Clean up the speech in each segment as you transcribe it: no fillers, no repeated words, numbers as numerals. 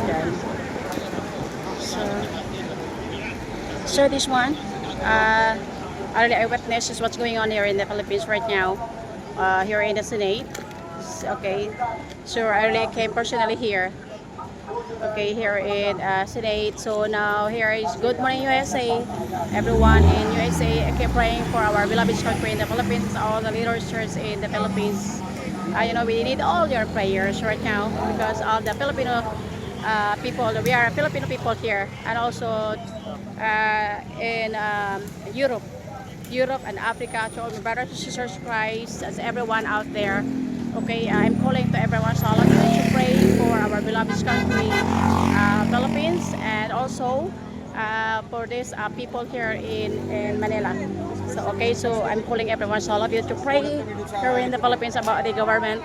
Yan. So this one, earlier I witnessed is what's going on here in the Philippines right now, here in the Senate. Okay, so earlier I came personally here. Okay, here in Senate. So now here is Good Morning USA. Everyone in USA, I keep praying for our beloved country in the Philippines, all the leaders in the Philippines. We need all your prayers right now because all the Filipino people, we are Filipino people here, and also in Europe and Africa, to all my brothers and sisters Christ, as everyone out there. Okay, I'm calling to everyone, so all of you to pray for our beloved country, Philippines, and also for these people here in Manila. So I'm calling everyone, so all of you to pray here in the Philippines about the government.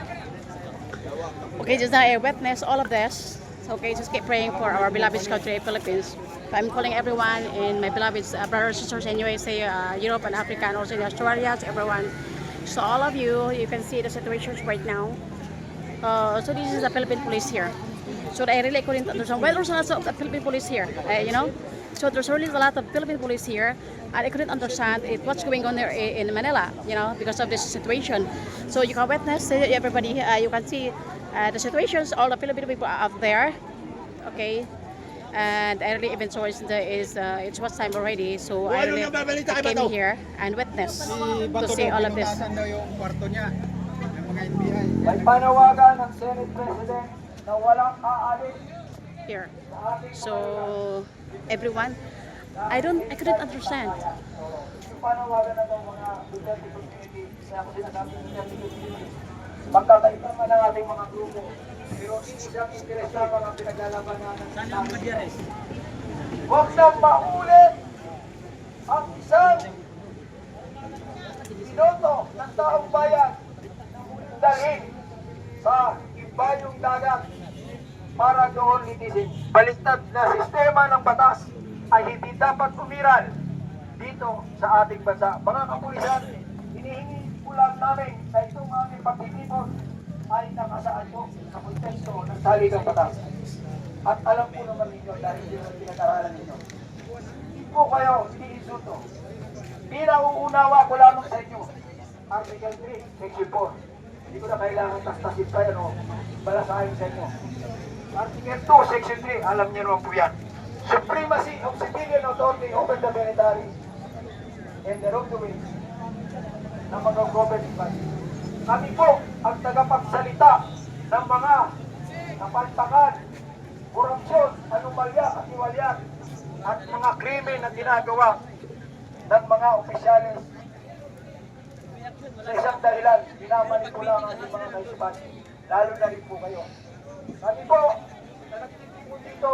Okay, just now I witness all of this. Okay, just keep praying for our beloved country, Philippines. So I'm calling everyone in my beloved brothers and sisters in USA, Europe and Africa, and also in Australia, so everyone. So all of you, you can see the situations right now. So this is the Philippine police here. So I really couldn't understand. Well, there's lots of the Philippine police here, So there's really a lot of Philippine police here, and I couldn't understand what's going on there in Manila, because of this situation. So you can witness, everybody, you can see the situations, all the Filipino people are out there, okay? And I really even saw it's what time already, so I came here and witnessed to see all of this. May panawagan ng Senate President na walang aalis. Here, so everyone, I couldn't understand. Panawagan na ng mga Duterte community na ako sinasabi ng Duterte community. Magkakaiba man ang ating mga grupo. Pero isang interes lang ang pinaglalabanan ng natin. Huwag nang maulit ang isang binoto ng taong bayan na muling dalhin sa imbayong dagat para doon litisin. Baliktad na sistema ng batas ay hindi dapat umiral dito sa ating bansa. Mga kapulisan, hinihingi ulam namin na itong aming pagtitipon ay nakasaad po sa konteksto ng saligang batas. At alam po naman ninyo dahil yun ang pinag-aralan ninyo. Hindi po kayo iniinsulto. Pinauunawa ko lamang sa inyo. Article 3, Section 4. Hindi ko na kailangan tastasin kayo, balasahin sa inyo. Article 2, Section 3, alam niyo naman po yan. Supremacy of civilian authority over the military and the wrongdoing ng mga government bodies. Kami po ang tagapagsalita ng mga napantakan, korupsyon, anomalya, katiwalya, at mga krimen na ginagawa ng mga opisyalis sa isang dahilan, minamanipula ang ating mga kaisipan, lalo na rin po kayo. Kami po, na nagtitipon dito,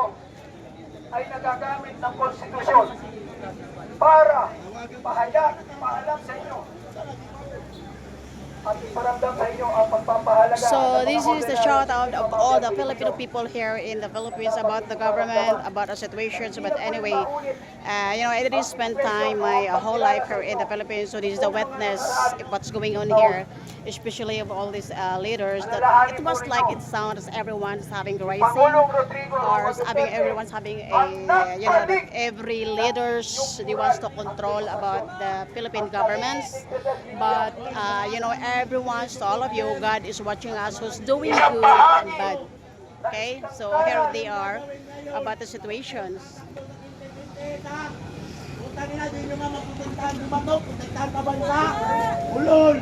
ay nagagamit ng konstitusyon para paalam sa inyo at iparamdam sa inyo ang pagpapahalaga. So this is the shout out of all the Filipino people here in the Philippines about the government, about the situations. But anyway, I didn't spend time my whole life here in the Philippines, so this is the witness of what's going on here, especially of all these leaders. That it was like it sounds everyone's having racing, or everyone's having that every leaders they wants to control about the Philippine governments, but everyone, so all of you, God is watching us who's doing good and bad. Okay, so here they are about the situations. Ulol!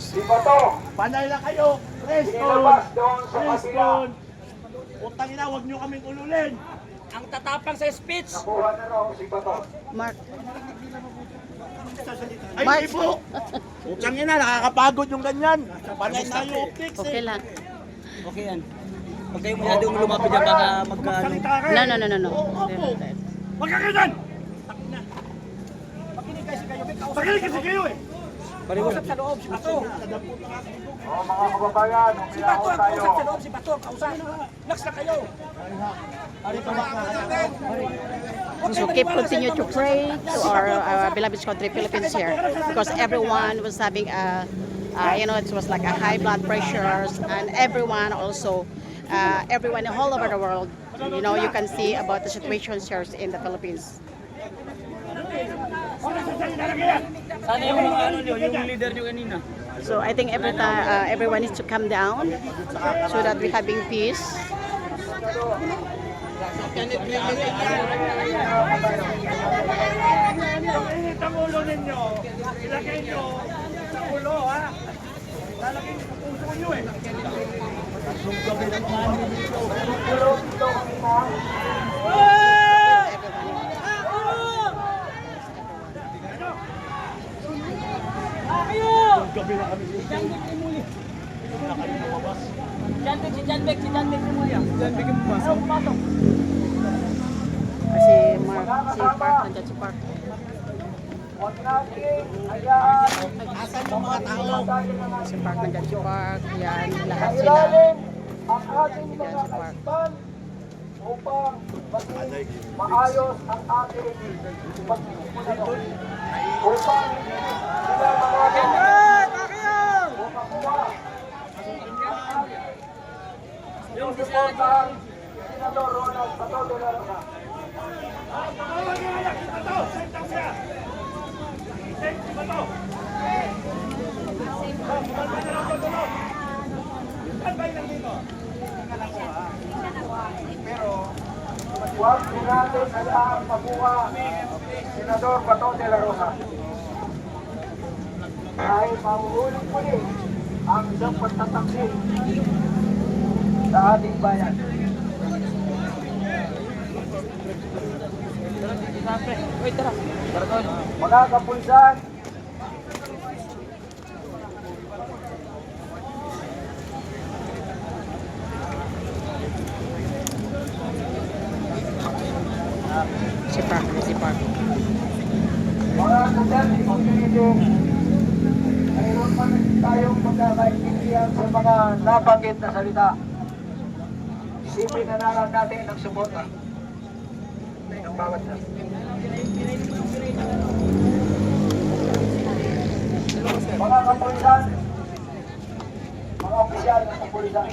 Si Bato! Panay lang kayo! Inilabas doon sa kabila. Utang ina, huwag nyo kaming ululin! Ang tatapang sa speech! Nakuha na raw si Bato. Mark. Ay, Mark. hindi po! Utang ina, nakakapagod yung ganyan! Panay tayo optics Okay lang. Okay yan. Huwag kayong masyadong lumapit dyan baka Magsalita ka No, no, no, no, no. Opo! Huwag ka ganyan! Pakinig kasi kayo eh! Pariwag. Sa loob, si Bato! O mga kababayan, Si Bato, umilaw ang tayo. kausap sa loob, si Bato, kausap! Lax na kayo! So keep continue to pray to our beloved country, Philippines here, because everyone was having it was like a high blood pressures, and everyone also everyone all over the world, you know, you can see about the situation here in the Philippines. Sana yung mga ano nyo, yung leader nyo kanina. So I think everyone needs to calm down so that we're having peace. Init ang ulo ninyo. Ilagay nyo sa ulo, ha? Lalagay nyo sa puso nyo eh. Gabi na kami dito. Wala kayo namabas. Si Janbek Simulia. Janbek yung pumasok. Kasi si Park, nandiyan si Park. Huwag natin hayaan Asan yung mga tao? Si Park, nandiyan si Park. Yan, lahat sila. ilalim ang ating Nandiyan mga si Park. kaisipan upang maging maayos ang ating pagsisimula upang sila manalo o makuha yung suportahan ni Senador Ronald Bato de la Rosa. Tawag yung anak kita to. Sentang siya. Sentang ba to? Kumalbay na lang po tulog. Kumalbay lang dito. Huwag din natin hayaang makuha Senador Bato de la Rosa. Dahil mahuhulog muli ang isang pagtataksil sa ating bayan. Wait, tara. Mga kapulisan, Si Park, si Park. mga kapulisan, mayroon pa rin tayong magkakaintindihan sa mga nabanggit na salita. Isipin na lang natin ang suporta ng bawat isa. Mga kapulisan, mga opisyal ng kapulisan,